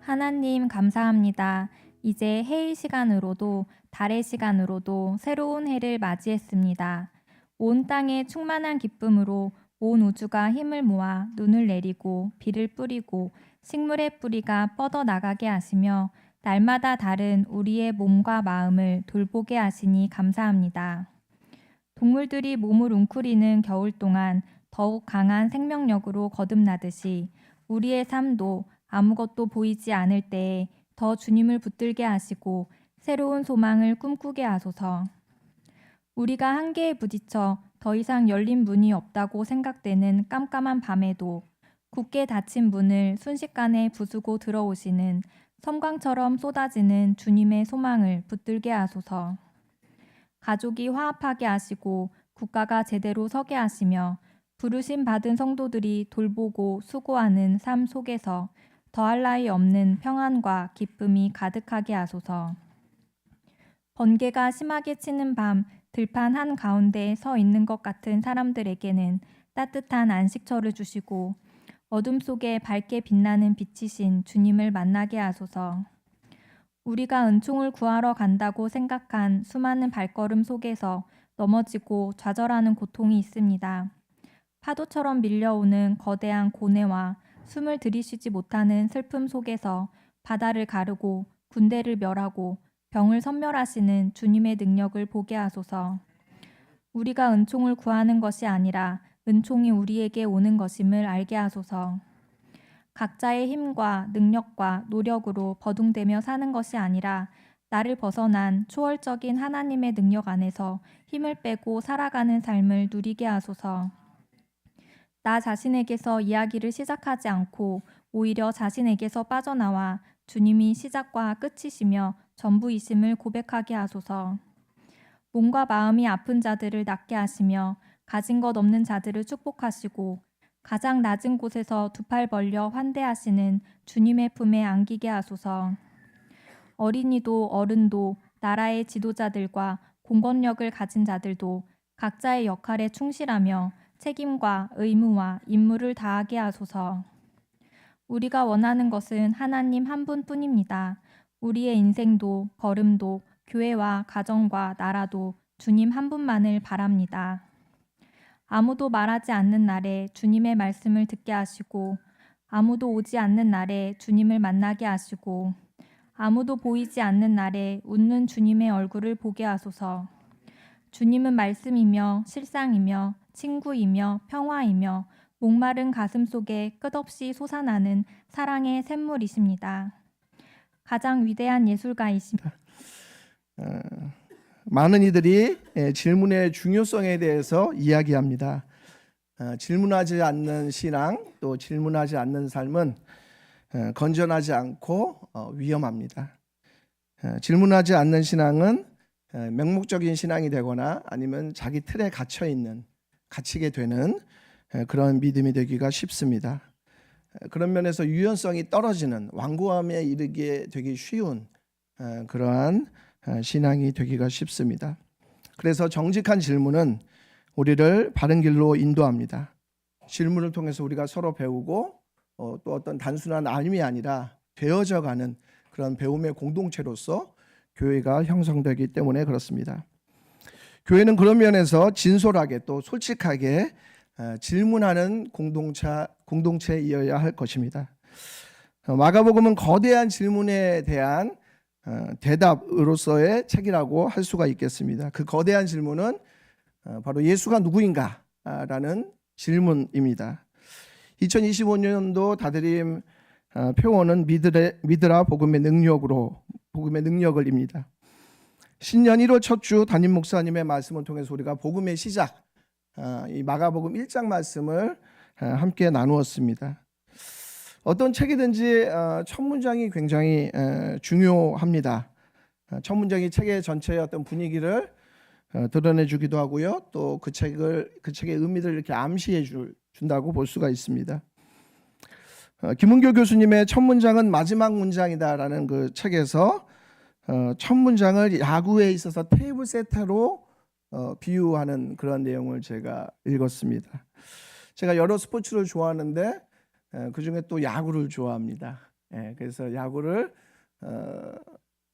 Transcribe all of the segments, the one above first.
하나님 감사합니다. 이제 해의 시간으로도 달의 시간으로도 새로운 해를 맞이했습니다. 온 땅에 충만한 기쁨으로 온 우주가 힘을 모아 눈을 내리고 비를 뿌리고 식물의 뿌리가 뻗어 나가게 하시며 날마다 다른 우리의 몸과 마음을 돌보게 하시니 감사합니다. 동물들이 몸을 웅크리는 겨울 동안 더욱 강한 생명력으로 거듭나듯이 우리의 삶도 아무것도 보이지 않을 때에 더 주님을 붙들게 하시고 새로운 소망을 꿈꾸게 하소서. 우리가 한계에 부딪혀 더 이상 열린 문이 없다고 생각되는 깜깜한 밤에도 굳게 닫힌 문을 순식간에 부수고 들어오시는 섬광처럼 쏟아지는 주님의 소망을 붙들게 하소서. 가족이 화합하게 하시고 국가가 제대로 서게 하시며 부르심 받은 성도들이 돌보고 수고하는 삶 속에서 더할 나위 없는 평안과 기쁨이 가득하게 하소서. 번개가 심하게 치는 밤 들판 한가운데 서 있는 것 같은 사람들에게는 따뜻한 안식처를 주시고 어둠 속에 밝게 빛나는 빛이신 주님을 만나게 하소서. 우리가 은총을 구하러 간다고 생각한 수많은 발걸음 속에서 넘어지고 좌절하는 고통이 있습니다. 파도처럼 밀려오는 거대한 고뇌와 숨을 들이쉬지 못하는 슬픔 속에서 바다를 가르고 군대를 멸하고 병을 선멸하시는 주님의 능력을 보게 하소서. 우리가 은총을 구하는 것이 아니라 은총이 우리에게 오는 것임을 알게 하소서. 각자의 힘과 능력과 노력으로 버둥대며 사는 것이 아니라 나를 벗어난 초월적인 하나님의 능력 안에서 힘을 빼고 살아가는 삶을 누리게 하소서. 나 자신에게서 이야기를 시작하지 않고 오히려 자신에게서 빠져나와 주님이 시작과 끝이시며 전부이심을 고백하게 하소서. 몸과 마음이 아픈 자들을 낫게 하시며 가진 것 없는 자들을 축복하시고 가장 낮은 곳에서 두 팔 벌려 환대하시는 주님의 품에 안기게 하소서. 어린이도 어른도 나라의 지도자들과 공권력을 가진 자들도 각자의 역할에 충실하며 책임과 의무와 임무를 다하게 하소서. 우리가 원하는 것은 하나님 한 분뿐입니다. 우리의 인생도 걸음도 교회와 가정과 나라도 주님 한 분만을 바랍니다. 아무도 말하지 않는 날에 주님의 말씀을 듣게 하시고 아무도 오지 않는 날에 주님을 만나게 하시고 아무도 보이지 않는 날에 웃는 주님의 얼굴을 보게 하소서. 주님은 말씀이며 실상이며 친구이며 평화이며 목마른 가슴 속에 끝없이 솟아나는 사랑의 샘물이십니다. 가장 위대한 예술가이십니다. 많은 이들이 질문의 중요성에 대해서 이야기합니다. 질문하지 않는 신앙, 또 질문하지 않는 삶은 건전하지 않고 위험합니다. 질문하지 않는 신앙은 맹목적인 신앙이 되거나 아니면 자기 틀에 갇혀 있는, 갇히게 되는 그런 믿음이 되기가 쉽습니다. 그런 면에서 유연성이 떨어지는, 완고함에 이르게 되기 쉬운 그러한 신앙이 되기가 쉽습니다. 그래서 정직한 질문은 우리를 바른 길로 인도합니다. 질문을 통해서 우리가 서로 배우고 또 어떤 단순한 알림이 아니라 되어져가는 그런 배움의 공동체로서 교회가 형성되기 때문에 그렇습니다. 교회는 그런 면에서 진솔하게 또 솔직하게 질문하는 공동체이어야 할 것입니다. 마가복음은 거대한 질문에 대한 대답으로서의 책이라고 할 수가 있겠습니다. 그 거대한 질문은 바로 예수가 누구인가라는 질문입니다. 2025년도 다드림 표어는 믿으라 복음의 능력을입니다. 신년 1월 첫 주 담임 목사님의 말씀을 통해서 우리가 복음의 시작, 이 마가복음 1장 말씀을 함께 나누었습니다. 어떤 책이든지 첫 문장이 굉장히 중요합니다. 첫 문장이 책의 전체의 어떤 분위기를 드러내주기도 하고요. 또 그 책의 의미를 이렇게 암시해 준다고 볼 수가 있습니다. 김은교 교수님의 첫 문장은 마지막 문장이다라는 그 책에서 첫 문장을 야구에 있어서 테이블 세터로 비유하는 그런 내용을 제가 읽었습니다. 제가 여러 스포츠를 좋아하는데 그중에 또 야구를 좋아합니다. 그래서 야구를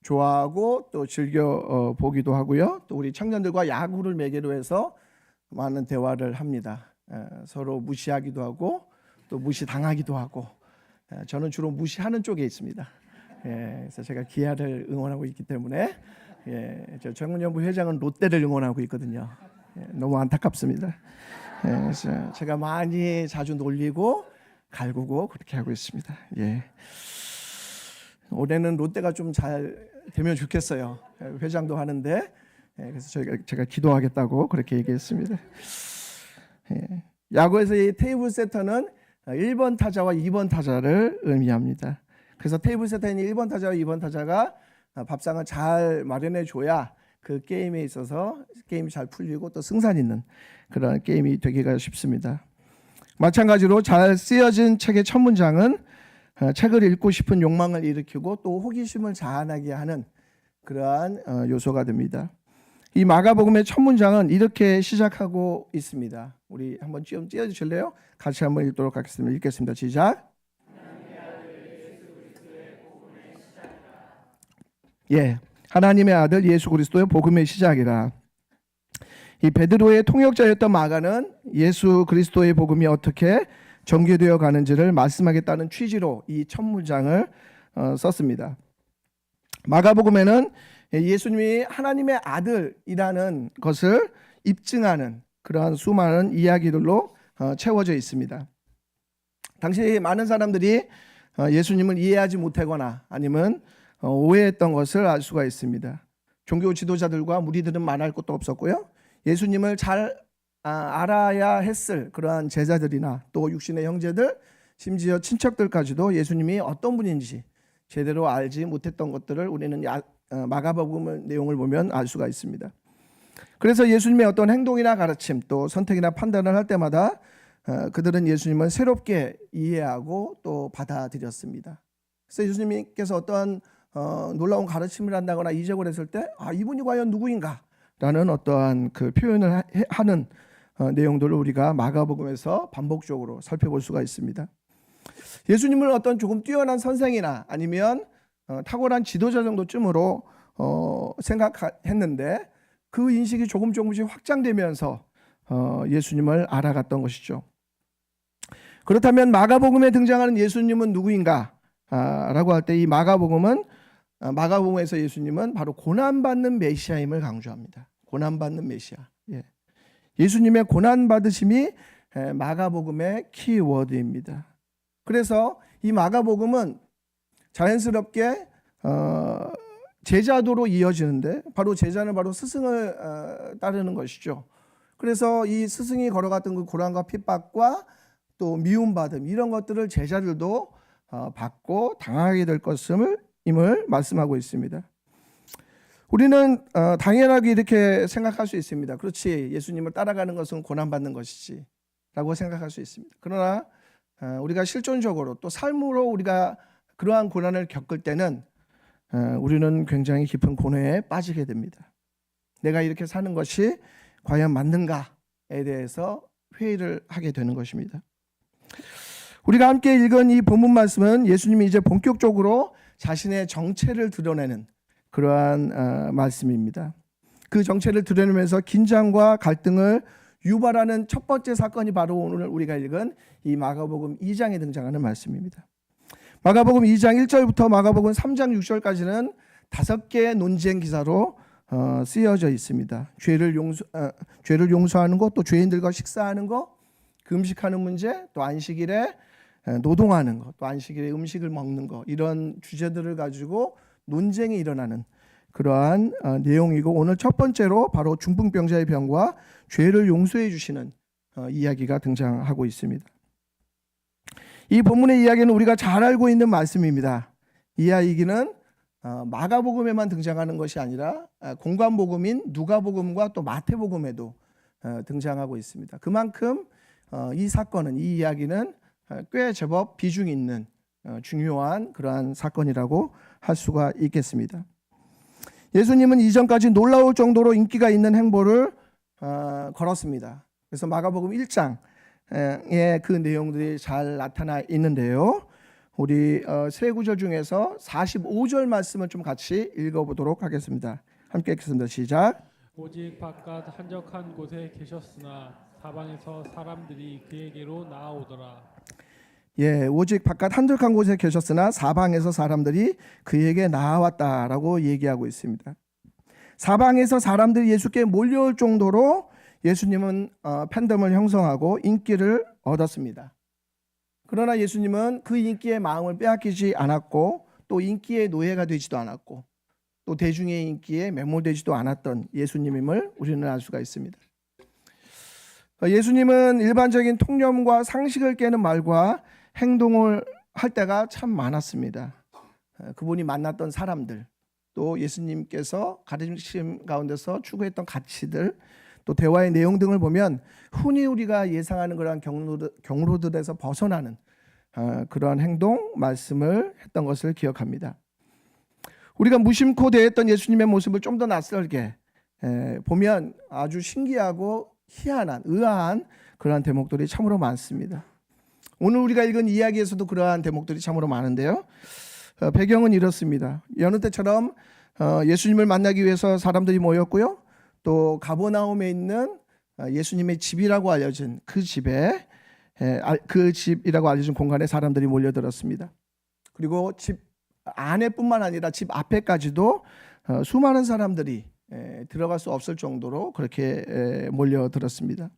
좋아하고 또 즐겨 보기도 하고요. 또 우리 청년들과 야구를 매개로 해서 많은 대화를 합니다. 서로 무시하기도 하고 또 무시당하기도 하고. 저는 주로 무시하는 쪽에 있습니다. 그래서 제가 기아를 응원하고 있기 때문에 저 청년부 회장은 롯데를 응원하고 있거든요. 너무 안타깝습니다. 그래서 제가 많이 자주 놀리고 갈구고 그렇게 하고 있습니다. 올해는 롯데가 좀 잘 되면 좋겠어요. 회장도 하는데 그래서 제가 기도하겠다고 그렇게 얘기했습니다. 야구에서 이 테이블 세터는 1번 타자와 2번 타자를 의미합니다. 그래서 테이블 세터인 1번 타자와 2번 타자가 밥상을 잘 마련해 줘야 그 게임에 있어서 게임이 잘 풀리고 또 승산 있는 그런 게임이 되기가 쉽습니다. 마찬가지로 잘 쓰여진 책의 첫 문장은 책을 읽고 싶은 욕망을 일으키고 또 호기심을 자아나게 하는 그러한 요소가 됩니다. 이 마가복음의 첫 문장은 이렇게 시작하고 있습니다. 우리 한번 좀 띄워주실래요? 같이 한번 읽도록 하겠습니다. 읽겠습니다. 시작. 하나님의 아들 예수 그리스도의 복음의 시작이라. 이 베드로의 통역자였던 마가는 예수 그리스도의 복음이 어떻게 전개되어 가는지를 말씀하겠다는 취지로 이 첫 문장을 썼습니다. 마가복음에는 예수님이 하나님의 아들이라는 것을 입증하는 그러한 수많은 이야기들로 채워져 있습니다. 당시 많은 사람들이 예수님을 이해하지 못하거나 아니면 오해했던 것을 알 수가 있습니다. 종교 지도자들과 무리들은 말할 것도 없었고요. 예수님을 잘 알아야 했을 그러한 제자들이나 또 육신의 형제들, 심지어 친척들까지도 예수님이 어떤 분인지 제대로 알지 못했던 것들을 우리는 마가복음 내용을 보면 알 수가 있습니다. 그래서 예수님의 어떤 행동이나 가르침 또 선택이나 판단을 할 때마다 그들은 예수님을 새롭게 이해하고 또 받아들였습니다. 그래서 예수님께서 어떠한 놀라운 가르침을 한다거나 이적을 했을 때 이분이 과연 누구인가? 라는 어떠한 그 표현을 하는 내용들을 우리가 마가복음에서 반복적으로 살펴볼 수가 있습니다. 예수님을 어떤 조금 뛰어난 선생이나 아니면 탁월한 지도자 정도쯤으로 생각했는데 그 인식이 조금씩 확장되면서 예수님을 알아갔던 것이죠. 그렇다면 마가복음에 등장하는 예수님은 누구인가? 라고 할 때 이 마가복음에서 예수님은 바로 고난받는 메시아임을 강조합니다. 고난받는 메시아. 예수님의 고난받으심이 마가복음의 키워드입니다. 그래서 이 마가복음은 자연스럽게 제자도로 이어지는데 바로 제자는 바로 스승을 따르는 것이죠. 그래서 이 스승이 걸어갔던 그 고난과 핍박과 또 미움받음 이런 것들을 제자들도 받고 당하게 될 것임을 말씀하고 있습니다. 우리는 당연하게 이렇게 생각할 수 있습니다. 그렇지, 예수님을 따라가는 것은 고난받는 것이지 라고 생각할 수 있습니다. 그러나 우리가 실존적으로 또 삶으로 우리가 그러한 고난을 겪을 때는 우리는 굉장히 깊은 고뇌에 빠지게 됩니다. 내가 이렇게 사는 것이 과연 맞는가에 대해서 회의를 하게 되는 것입니다. 우리가 함께 읽은 이 본문 말씀은 예수님이 이제 본격적으로 자신의 정체를 드러내는 그러한 말씀입니다. 그 정체를 드러내면서 긴장과 갈등을 유발하는 첫 번째 사건이 바로 오늘 우리가 읽은 이 마가복음 2장에 등장하는 말씀입니다. 마가복음 2장 1절부터 마가복음 3장 6절까지는 5개의 논쟁 기사로 쓰여져 있습니다. 죄를 용서하는 것, 또 죄인들과 식사하는 것, 금식하는 문제, 또 안식일에 노동하는 것, 또 안식일에 음식을 먹는 것, 이런 주제들을 가지고 논쟁이 일어나는 그러한 내용이고, 오늘 첫 번째로 바로 중풍병자의 병과 죄를 용서해 주시는 이야기가 등장하고 있습니다. 이 본문의 이야기는 우리가 잘 알고 있는 말씀입니다. 이 이야기는 마가복음에만 등장하는 것이 아니라 공관복음인 누가복음과 또 마태복음에도 등장하고 있습니다. 그만큼 이 사건은, 이 이야기는 꽤 제법 비중 있는 중요한 그러한 사건이라고 할 수가 있겠습니다. 예수님은 이전까지 놀라울 정도로 인기가 있는 행보를 걸었습니다. 그래서 마가복음 1장에 그 내용들이 잘 나타나 있는데요. 우리 세 구절 중에서 45절 말씀을 좀 같이 읽어보도록 하겠습니다. 함께 읽겠습니다. 시작. 오직 바깥 한적한 곳에 계셨으나 사방에서 사람들이 그에게로 나아오더라. 예, 오직 바깥 한적한 곳에 계셨으나 사방에서 사람들이 그에게 나아왔다라고 얘기하고 있습니다. 사방에서 사람들이 예수께 몰려올 정도로 예수님은 팬덤을 형성하고 인기를 얻었습니다. 그러나 예수님은 그 인기의 마음을 빼앗기지 않았고 또 인기의 노예가 되지도 않았고 또 대중의 인기에 매몰되지도 않았던 예수님임을 우리는 알 수가 있습니다. 예수님은 일반적인 통념과 상식을 깨는 말과 행동을 할 때가 참 많았습니다. 그분이 만났던 사람들, 또 예수님께서 가르침 가운데서 추구했던 가치들, 또 대화의 내용 등을 보면 흔히 우리가 예상하는 그러한 경로들에서 벗어나는 그러한 행동, 말씀을 했던 것을 기억합니다. 우리가 무심코 대했던 예수님의 모습을 좀 더 낯설게 보면 아주 신기하고 희한한, 의아한 그러한 대목들이 참으로 많습니다. 오늘 우리가 읽은 이야기에서도 그러한 대목들이 참으로 많은데요. 배경은 이렇습니다. 여느 때처럼 예수님을 만나기 위해서 사람들이 모였고요. 또 가버나움에 있는 예수님의 집이라고 알려진 그 집에 그 집이라고 알려진 공간에 사람들이 몰려들었습니다. 그리고 집 안에뿐만 아니라 집 앞에까지도 수많은 사람들이 들어갈 수 없을 정도로 그렇게 몰려들었습니다.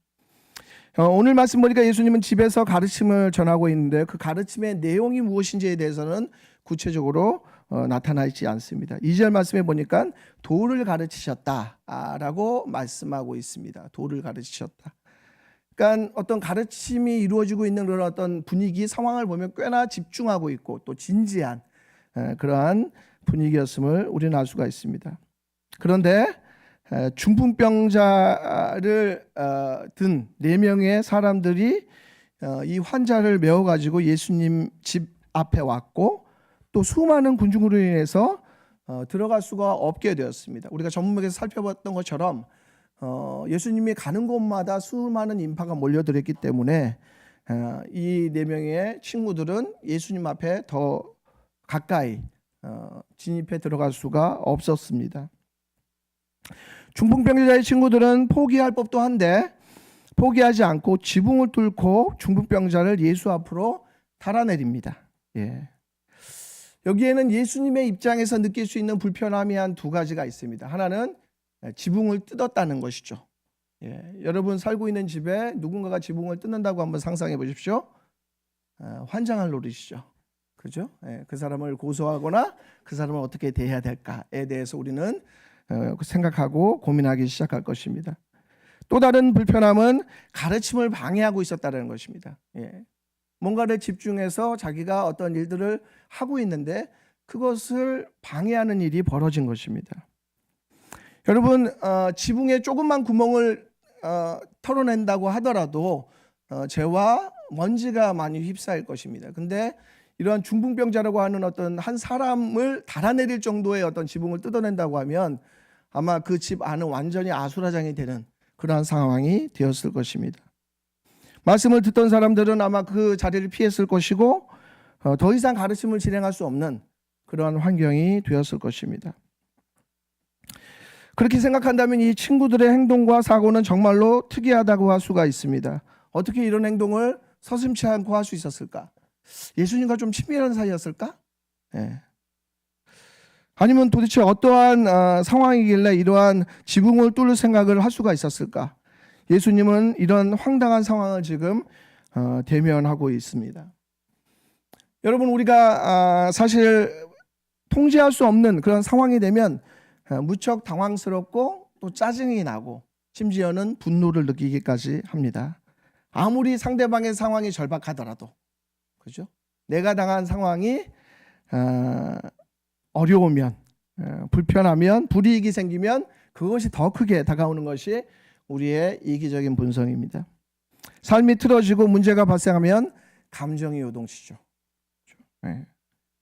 오늘 말씀 보니까 예수님은 집에서 가르침을 전하고 있는데 그 가르침의 내용이 무엇인지에 대해서는 구체적으로 나타나 있지 않습니다. 2절 말씀에 보니까 도를 가르치셨다라고 말씀하고 있습니다. 도를 가르치셨다. 그러니까 어떤 가르침이 이루어지고 있는 그런 어떤 분위기, 상황을 보면 꽤나 집중하고 있고 또 진지한 그러한 분위기였음을 우리는 알 수가 있습니다. 그런데 중풍병자를 든 4명의 사람들이 이 환자를 메워가지고 예수님 집 앞에 왔고 또 수많은 군중으로 인해서 들어갈 수가 없게 되었습니다. 우리가 전문맥에서 살펴봤던 것처럼 예수님이 가는 곳마다 수많은 인파가 몰려들었기 때문에 이 4명의 친구들은 예수님 앞에 더 가까이 진입해 들어갈 수가 없었습니다. 중풍병자의 친구들은 포기할 법도 한데 포기하지 않고 지붕을 뚫고 중풍병자를 예수 앞으로 달아내립니다. 예. 여기에는 예수님의 입장에서 느낄 수 있는 불편함이 한 2가지가 있습니다. 하나는 지붕을 뜯었다는 것이죠. 예. 여러분 살고 있는 집에 누군가가 지붕을 뜯는다고 한번 상상해 보십시오. 환장할 노릇이죠. 그죠? 예. 그 사람을 고소하거나 그 사람을 어떻게 대해야 될까에 대해서 우리는 생각하고 고민하기 시작할 것입니다. 또 다른 불편함은 가르침을 방해하고 있었다는 것입니다. 예. 뭔가를 집중해서 자기가 어떤 일들을 하고 있는데 그것을 방해하는 일이 벌어진 것입니다. 여러분 지붕에 조금만 구멍을 털어낸다고 하더라도 재와 먼지가 많이 휩싸일 것입니다. 근데 이러한 중풍병자라고 하는 어떤 한 사람을 달아내릴 정도의 어떤 지붕을 뜯어낸다고 하면 아마 그 집 안은 완전히 아수라장이 되는 그러한 상황이 되었을 것입니다. 말씀을 듣던 사람들은 아마 그 자리를 피했을 것이고 더 이상 가르침을 진행할 수 없는 그러한 환경이 되었을 것입니다. 그렇게 생각한다면 이 친구들의 행동과 사고는 정말로 특이하다고 할 수가 있습니다. 어떻게 이런 행동을 서슴지 않고 할 수 있었을까? 예수님과 좀 친밀한 사이였을까? 예. 아니면 도대체 어떠한 상황이길래 이러한 지붕을 뚫을 생각을 할 수가 있었을까? 예수님은 이런 황당한 상황을 지금 대면하고 있습니다. 여러분 우리가 사실 통제할 수 없는 그런 상황이 되면 무척 당황스럽고 또 짜증이 나고 심지어는 분노를 느끼기까지 합니다. 아무리 상대방의 상황이 절박하더라도 그죠? 내가 당한 상황이 어려우면 불편하면 불이익이 생기면 그것이 더 크게 다가오는 것이 우리의 이기적인 본성입니다. 삶이 틀어지고 문제가 발생하면 감정이 요동치죠. 네.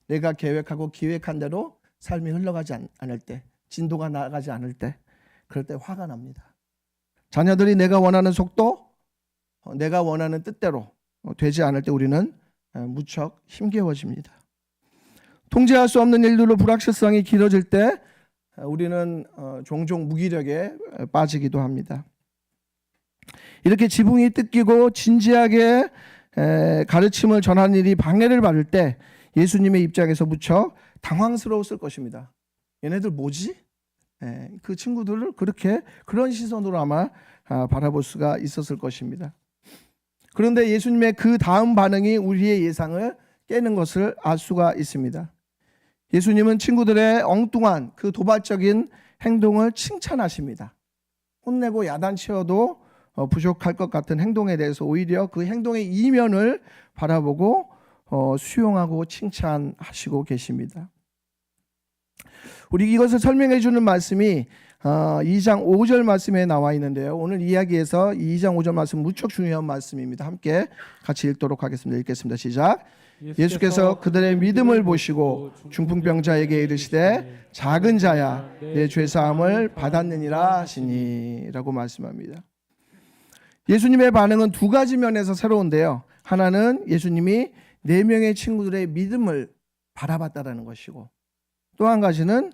내가 계획하고 기획한 대로 삶이 흘러가지 않을 때, 진도가 나아가지 않을 때, 그럴 때 화가 납니다. 자녀들이 내가 원하는 속도, 내가 원하는 뜻대로 되지 않을 때 우리는 무척 힘겨워집니다. 통제할 수 없는 일들로 불확실성이 길어질 때 우리는 종종 무기력에 빠지기도 합니다. 이렇게 지붕이 뜯기고 진지하게 가르침을 전하는 일이 방해를 받을 때 예수님의 입장에서 무척 당황스러웠을 것입니다. 얘네들 뭐지? 그 친구들을 그런 시선으로 아마 바라볼 수가 있었을 것입니다. 그런데 예수님의 그 다음 반응이 우리의 예상을 깨는 것을 알 수가 있습니다. 예수님은 친구들의 엉뚱한 그 도발적인 행동을 칭찬하십니다. 혼내고 야단치어도 부족할 것 같은 행동에 대해서 오히려 그 행동의 이면을 바라보고 수용하고 칭찬하시고 계십니다. 우리 이것을 설명해 주는 말씀이 2장 5절 말씀에 나와 있는데요. 오늘 이야기에서 2장 5절 말씀 무척 중요한 말씀입니다. 함께 같이 읽도록 하겠습니다. 읽겠습니다. 시작. 예수께서 그들의 믿음을 보시고 중풍병자에게 이르시되 작은 자야 내 죄사함을 받았느니라 하시니 라고 말씀합니다. 예수님의 반응은 두 가지 면에서 새로운데요. 하나는 예수님이 4명의 친구들의 믿음을 바라봤다라는 것이고, 또 한 가지는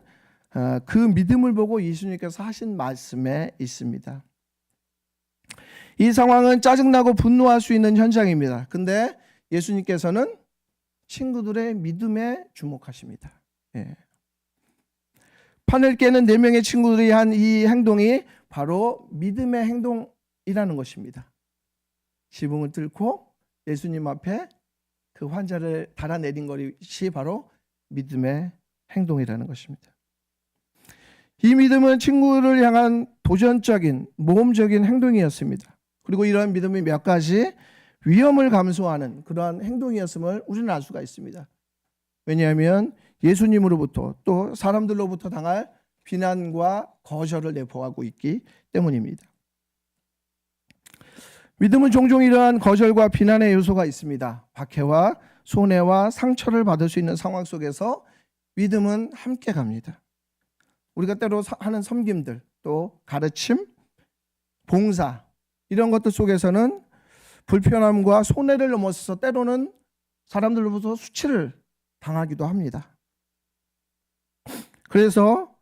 그 믿음을 보고 예수님께서 하신 말씀에 있습니다. 이 상황은 짜증나고 분노할 수 있는 현장입니다. 근데 예수님께서는 친구들의 믿음에 주목하십니다. 판을 깨는 4명의 친구들이 한 이 행동이 바로 믿음의 행동이라는 것입니다. 지붕을 뚫고 예수님 앞에 그 환자를 달아내린 것이 바로 믿음의 행동이라는 것입니다. 이 믿음은 친구를 향한 도전적인 모험적인 행동이었습니다. 그리고 이러한 믿음이 몇 가지 위험을 감수하는 그러한 행동이었음을 우리는 알 수가 있습니다. 왜냐하면 예수님으로부터 또 사람들로부터 당할 비난과 거절을 내포하고 있기 때문입니다. 믿음은 종종 이러한 거절과 비난의 요소가 있습니다. 박해와 손해와 상처를 받을 수 있는 상황 속에서 믿음은 함께 갑니다. 우리가 때로 하는 섬김들, 또 가르침, 봉사 이런 것들 속에서는 불편함과 손해를 넘어서서 때로는 사람들로부터 수치를 당하기도 합니다. 그래서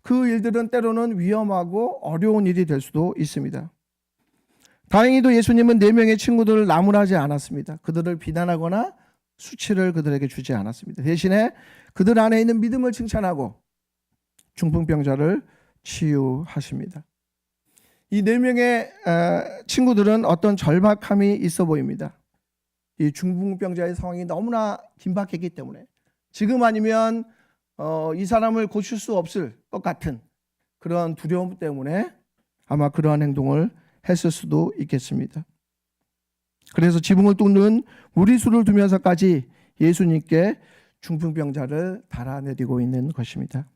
그 일들은 때로는 위험하고 어려운 일이 될 수도 있습니다. 다행히도 예수님은 4명의 친구들을 나무라지 않았습니다. 그들을 비난하거나 수치를 그들에게 주지 않았습니다. 대신에 그들 안에 있는 믿음을 칭찬하고 중풍병자를 치유하십니다. 이 4명의 친구들은 어떤 절박함이 있어 보입니다. 이 중풍병자의 상황이 너무나 긴박했기 때문에 지금 아니면 이 사람을 고칠 수 없을 것 같은 그런 두려움 때문에 아마 그러한 행동을 했을 수도 있겠습니다. 그래서 지붕을 뚫는 무리수를 두면서까지 예수님께 중풍병자를 달아내리고 있는 것입니다.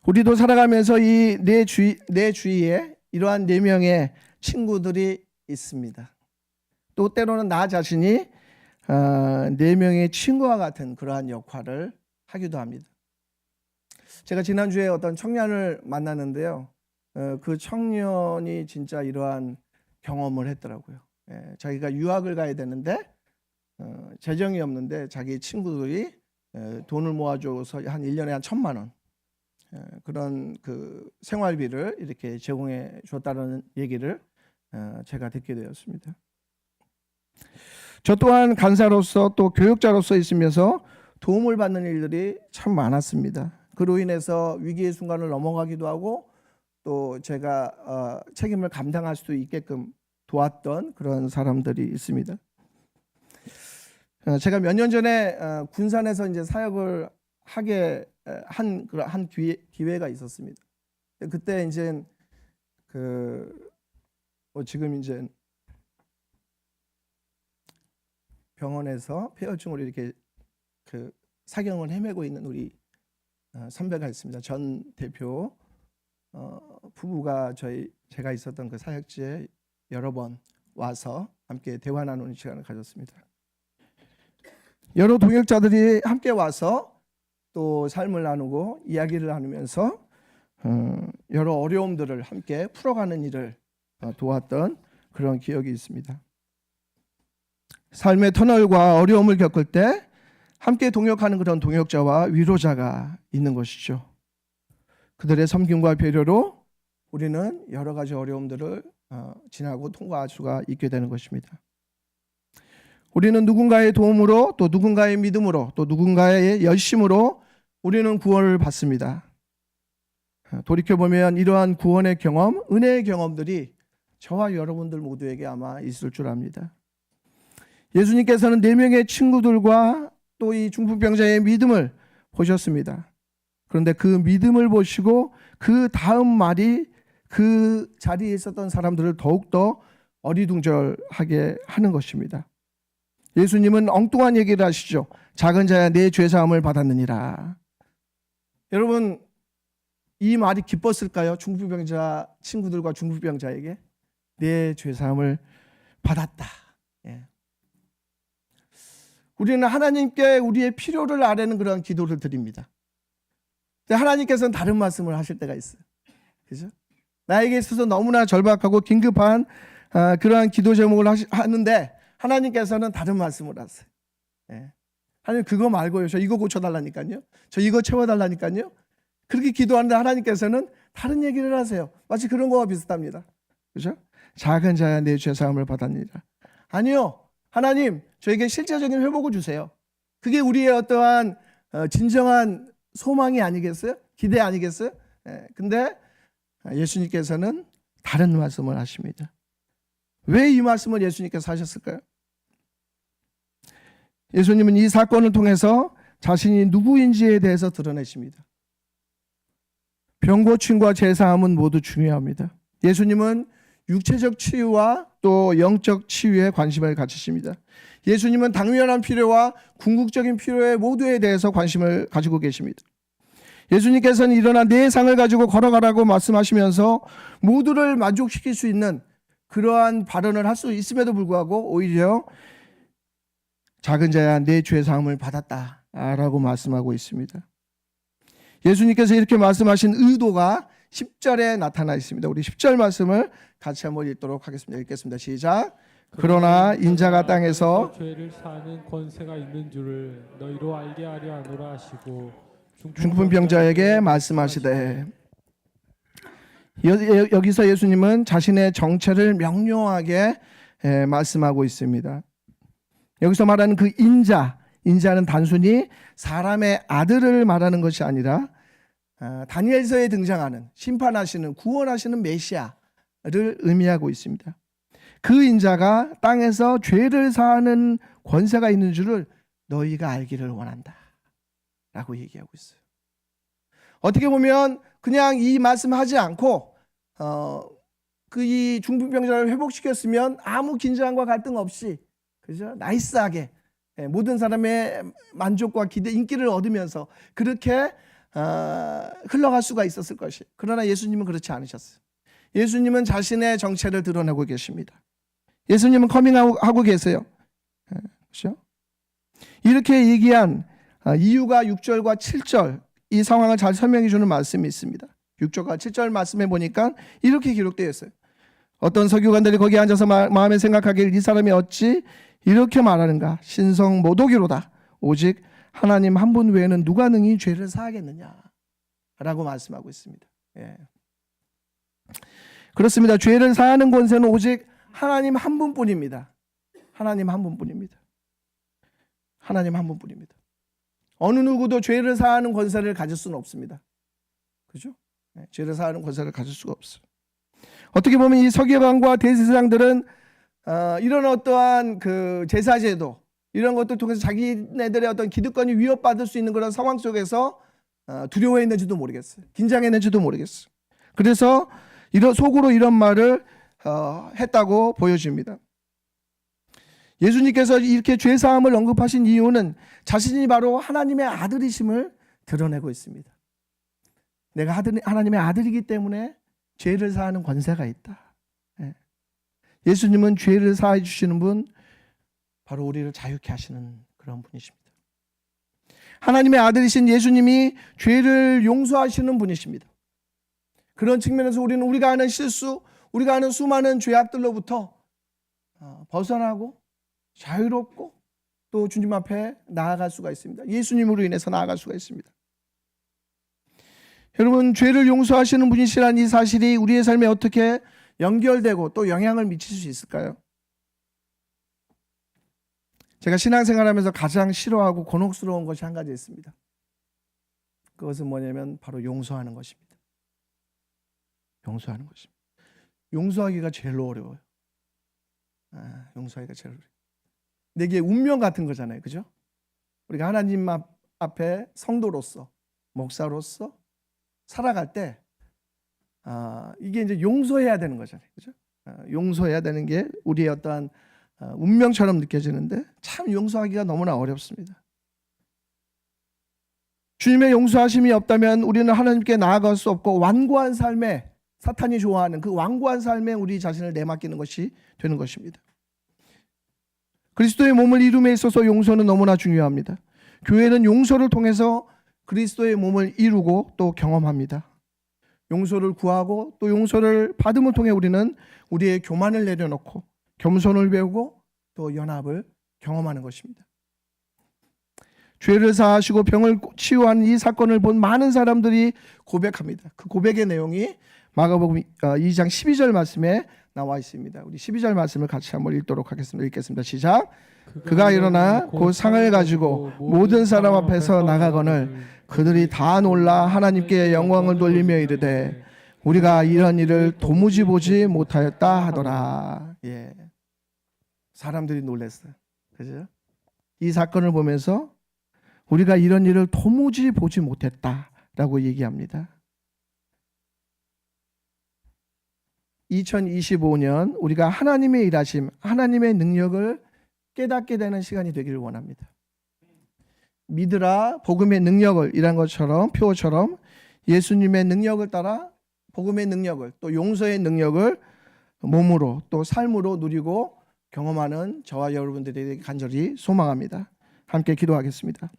우리도 살아가면서 이 내 주위에 이러한 4명의 친구들이 있습니다. 또 때로는 나 자신이 4명의 친구와 같은 그러한 역할을 하기도 합니다. 제가 지난주에 어떤 청년을 만났는데요. 그 청년이 진짜 이러한 경험을 했더라고요. 자기가 유학을 가야 되는데 재정이 없는데 자기 친구들이 돈을 모아줘서 한 1년에 한 1,000만 원 그런 그 생활비를 이렇게 제공해 줬다는 얘기를 제가 듣게 되었습니다. 저 또한 간사로서 또 교육자로서 있으면서 도움을 받는 일들이 참 많았습니다. 그로 인해서 위기의 순간을 넘어가기도 하고 또 제가 책임을 감당할 수도 있게끔 도왔던 그런 사람들이 있습니다. 제가 몇 년 전에 군산에서 이제 사역을 하게 한 기회가 있었습니다. 그때 이제 지금 이제 병원에서 폐혈증으로 이렇게 사경을 헤매고 있는 우리 선배가 있습니다. 전 대표 부부가 제가 있었던 그 사역지에 여러 번 와서 함께 대화 나누는 시간을 가졌습니다. 여러 동역자들이 함께 와서 또 삶을 나누고 이야기를 나누면서 여러 어려움들을 함께 풀어가는 일을 도왔던 그런 기억이 있습니다. 삶의 터널과 어려움을 겪을 때 함께 동역하는 그런 동역자와 위로자가 있는 것이죠. 그들의 섬김과 배려로 우리는 여러 가지 어려움들을 지나고 통과할 수가 있게 되는 것입니다. 우리는 누군가의 도움으로, 또 누군가의 믿음으로, 또 누군가의 열심으로 우리는 구원을 받습니다. 돌이켜보면 이러한 구원의 경험, 은혜의 경험들이 저와 여러분들 모두에게 아마 있을 줄 압니다. 예수님께서는 4명의 친구들과 또 이 중풍병자의 믿음을 보셨습니다. 그런데 그 믿음을 보시고 그 다음 말이 그 자리에 있었던 사람들을 더욱더 어리둥절하게 하는 것입니다. 예수님은 엉뚱한 얘기를 하시죠. 작은 자야 내 죄사함을 받았느니라. 여러분, 이 말이 기뻤을까요? 중풍병자 친구들과 중풍병자에게 내 죄사함을 받았다. 예. 우리는 하나님께 우리의 필요를 아뢰는 그런 기도를 드립니다. 하나님께서는 다른 말씀을 하실 때가 있어요. 그죠? 나에게 있어서 너무나 절박하고 긴급한 그러한 기도 제목을 하는데 하나님께서는 다른 말씀을 하세요. 예. 하나님 그거 말고요. 저 이거 고쳐달라니까요. 저 이거 채워달라니까요. 그렇게 기도하는데 하나님께서는 다른 얘기를 하세요. 마치 그런 거와 비슷합니다. 그죠? 작은 자야 내 죄사함을 받았느니라. 아니요. 하나님 저에게 실제적인 회복을 주세요. 그게 우리의 어떠한 진정한 소망이 아니겠어요? 기대 아니겠어요? 근데 예수님께서는 다른 말씀을 하십니다. 왜 이 말씀을 예수님께서 하셨을까요? 예수님은 이 사건을 통해서 자신이 누구인지에 대해서 드러내십니다. 병고침과 제사함은 모두 중요합니다. 예수님은 육체적 치유와 또 영적 치유에 관심을 가지십니다. 예수님은 당면한 필요와 궁극적인 필요의 모두에 대해서 관심을 가지고 계십니다. 예수님께서는 일어나 내 상을 가지고 걸어가라고 말씀하시면서 모두를 만족시킬 수 있는 그러한 발언을 할 수 있음에도 불구하고 오히려 작은 자야 내 죄사함을 받았다라고 말씀하고 있습니다. 예수님께서 이렇게 말씀하신 의도가 10절에 나타나 있습니다. 우리 10절 말씀을 같이 한번 읽도록 하겠습니다. 읽겠습니다. 시작. 그러나 인자가 땅에서 죄를 사하는 권세가 있는 줄을 너희로 알게 하려 하노라 하시고 중풍병자에게 말씀하시되, 여기서 예수님은 자신의 정체를 명료하게 말씀하고 있습니다. 여기서 말하는 그 인자는 단순히 사람의 아들을 말하는 것이 아니라 다니엘서에 등장하는 심판하시는 구원하시는 메시아를 의미하고 있습니다. 그 인자가 땅에서 죄를 사하는 권세가 있는 줄을 너희가 알기를 원한다 라고 얘기하고 있어요. 어떻게 보면 그냥 이 말씀하지 않고 그 이 중풍병자를 회복시켰으면 아무 긴장과 갈등 없이, 그죠? 나이스하게 모든 사람의 만족과 기대, 인기를 얻으면서 그렇게 흘러갈 수가 있었을 것이. 그러나 예수님은 그렇지 않으셨어요. 예수님은 자신의 정체를 드러내고 계십니다. 예수님은 커밍하고 계세요. 그렇죠? 이렇게 얘기한 이유가 6절과 7절 이 상황을 잘 설명해 주는 말씀이 있습니다. 6절과 7절 말씀해 보니까 이렇게 기록되어 있어요. 어떤 서기관들이 거기 앉아서 마음에 생각하길 이 사람이 어찌 이렇게 말하는가? 신성 모독이로다. 오직 하나님 한 분 외에는 누가 능히 죄를 사하겠느냐? 라고 말씀하고 있습니다. 예. 그렇습니다. 죄를 사하는 권세는 오직 하나님 한 분뿐입니다. 하나님 한 분뿐입니다. 하나님 한 분뿐입니다. 어느 누구도 죄를 사하는 권세를 가질 수는 없습니다. 그죠? 네, 죄를 사하는 권세를 가질 수가 없어요. 어떻게 보면 이 서기관과 대제사장들은 이런 어떠한 그 제사제도 이런 것들 통해서 자기네들의 어떤 기득권이 위협받을 수 있는 그런 상황 속에서 두려워했는지도 모르겠어요. 긴장했는지도 모르겠어요. 그래서 속으로 이런 말을 했다고 보여집니다. 예수님께서 이렇게 죄사함을 언급하신 이유는 자신이 바로 하나님의 아들이심을 드러내고 있습니다. 내가 하나님의 아들이기 때문에 죄를 사하는 권세가 있다. 예수님은 죄를 사해 주시는 분, 바로 우리를 자유케 하시는 그런 분이십니다. 하나님의 아들이신 예수님이 죄를 용서하시는 분이십니다. 그런 측면에서 우리는 우리가 하는 실수, 우리가 하는 수많은 죄악들로부터 벗어나고 자유롭고 또 주님 앞에 나아갈 수가 있습니다. 예수님으로 인해서 나아갈 수가 있습니다. 여러분, 죄를 용서하시는 분이시라는 이 사실이 우리의 삶에 어떻게 연결되고 또 영향을 미칠 수 있을까요? 제가 신앙생활하면서 가장 싫어하고 곤혹스러운 것이 한 가지 있습니다. 그것은 뭐냐면 바로 용서하는 것입니다. 용서하는 것입니다. 용서하기가 제일 어려워요. 용서하기가 제일 어려워요. 근데 이게 운명 같은 거잖아요. 그죠? 우리가 하나님 앞에 성도로서, 목사로서 살아갈 때 이게 이제 용서해야 되는 거잖아요. 그죠? 용서해야 되는 게 우리의 어떠한 운명처럼 느껴지는데 참 용서하기가 너무나 어렵습니다. 주님의 용서하심이 없다면 우리는 하나님께 나아갈 수 없고 완고한 삶에, 사탄이 좋아하는 그 완고한 삶에 우리 자신을 내맡기는 것이 되는 것입니다. 그리스도의 몸을 이룸에 있어서 용서는 너무나 중요합니다. 교회는 용서를 통해서 그리스도의 몸을 이루고 또 경험합니다. 용서를 구하고 또 용서를 받음을 통해 우리는 우리의 교만을 내려놓고 겸손을 배우고 또 연합을 경험하는 것입니다. 죄를 사하시고 병을 치유한 이 사건을 본 많은 사람들이 고백합니다. 그 고백의 내용이 마가복음 2장 12절 말씀에 나와 있습니다. 우리 12절 말씀을 같이 한번 읽도록 하겠습니다. 읽겠습니다. 시작. 그가 일어나 곧 상을 가지고 모든 사람 앞에서 나가거늘 그들이 다 놀라 하나님께 영광을 돌리며 이르되 우리가 이런 일을 도무지 보지 못하였다 하더라. 예. 사람들이 놀랐어요. 그죠? 이 사건을 보면서 우리가 이런 일을 도무지 보지 못했다라고 얘기합니다. 2025년 우리가 하나님의 일하심, 하나님의 능력을 깨닫게 되는 시간이 되기를 원합니다. 믿으라 복음의 능력을 이란 것처럼 표어처럼 예수님의 능력을 따라 복음의 능력을 또 용서의 능력을 몸으로 또 삶으로 누리고 경험하는 저와 여러분들에게 간절히 소망합니다. 함께 기도하겠습니다.